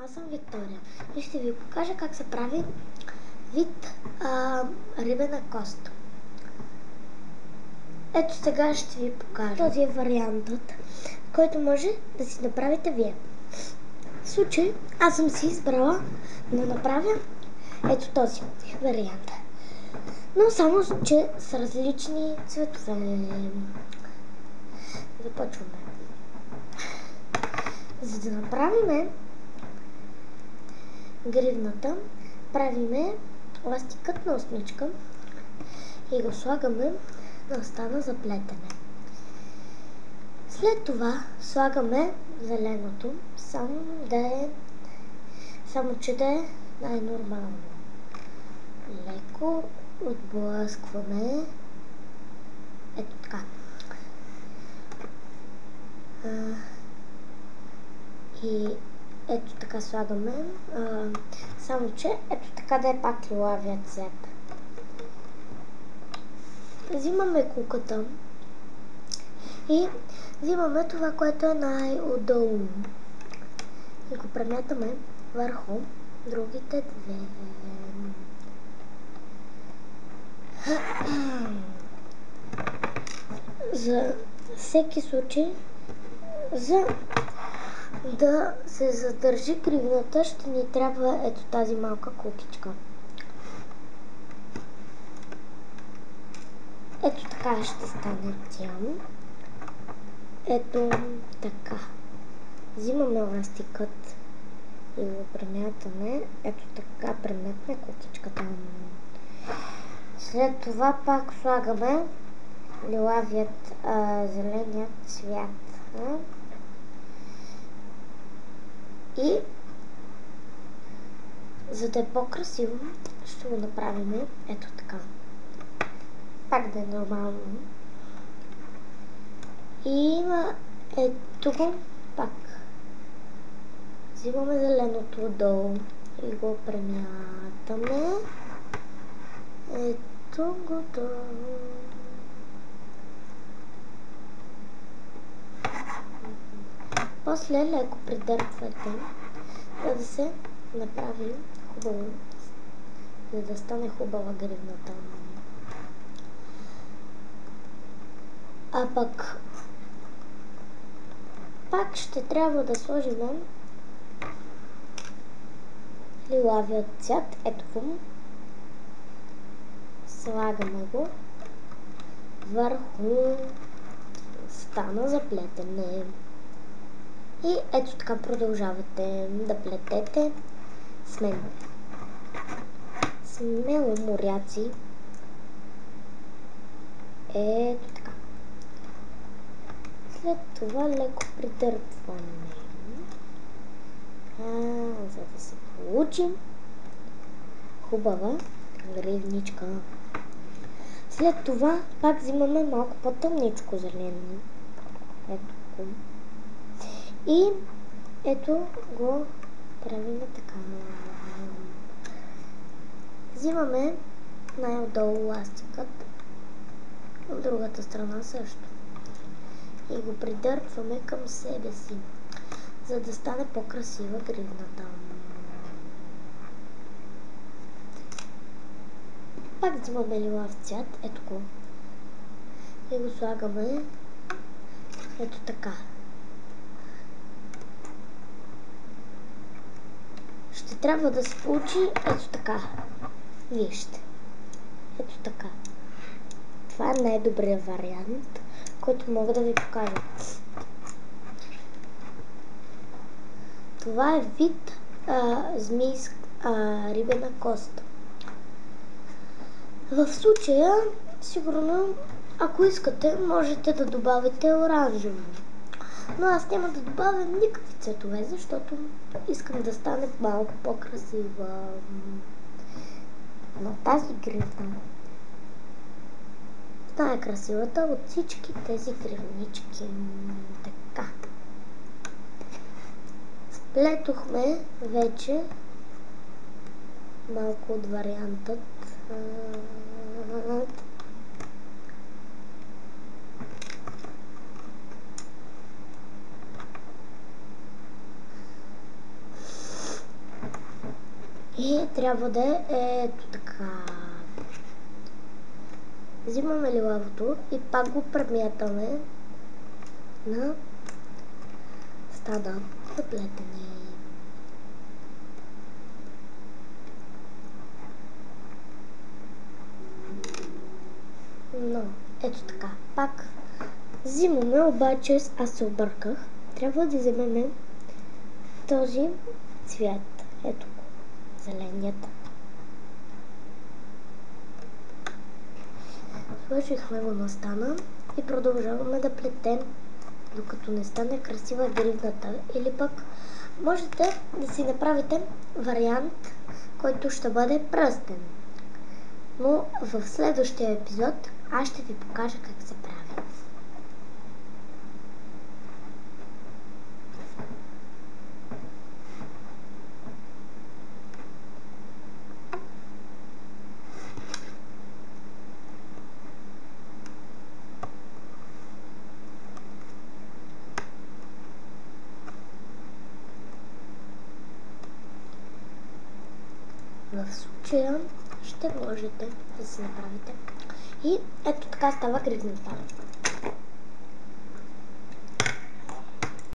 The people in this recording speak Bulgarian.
Аз съм Виктория и ще ви покажа как се прави вид рибена кост. Ето сега ще ви покажа. Този е вариантът, който може да си направите вие. В случай аз съм си избрала да направя ето този вариант. Но само, че с различни цветове. Започваме. За да направим гривната, правиме ластикът на осмичка и го слагаме на стана за плетене. След това слагаме зеленото, само че да е най-нормално. Леко отблъскваме. Ето така. И ето така слагаме, само че ето така да е пак лилавия цвет. Взимаме куката и взимаме това, което е най-отдолу и го премятаме върху другите две. За всеки случай, за да се задържи гривната, ще ни трябва ето тази малка кукичка. Ето така ще стане тя. Ето така. Взимаме ластикът и го премятаме. Ето така премятаме кукичката. След това пак слагаме лилавият, зеленият цвят. И за да е по-красиво, ще го направим ето така. Пак да е нормално. И има ето го пак. Взимаме зеленото отдолу и го премятаме. Ето го долу. После леко придърпвате, за да се направи хубаво, за да стане хубава гривната. А пак ще трябва да сложим лилавият цвят. Ето го. Слагаме го върху стана за плетене. И ето така продължавате да плетете с мен. Смело, моряци. Ето така. След това леко придърпваме. За да се получи хубава гривничка. След това пак взимаме малко по-тъмничко зелено. Ето го. И ето го правим така. Взимаме най-отдолу ластикът, от другата страна също. И го придърпваме към себе си, за да стане по-красива гривната. Пак взимаме лилав цвят, ето го. И го слагаме ето така. Ще трябва да се получи ето така. Вижте. Ето така. Това е най-добрият вариант, който мога да ви покажа. Това е вид рибена кост. В случая, сигурно, ако искате, можете да добавите оранжево. Но аз няма да добавя никакви цветове, защото искам да стане малко по-красива на тази гривна. Най-красивата от всички тези гривнички. Така. Сплетохме вече малко от вариантът. И трябва да е ето така. Взимаме лилавото и пак го премятаме на стада за плетене. Но, ето така. Пак взимаме, обаче аз се обърках. Трябва да вземем този цвят. Ето го. Зеленият. Сложихме го на стана и продължаваме да плетем, докато не стане красива гривната. Или пък можете да си направите вариант, който ще бъде пръстен. Но в следващия епизод аз ще ви покажа как се прави. В случая ще можете да си направите. И ето така става гривната.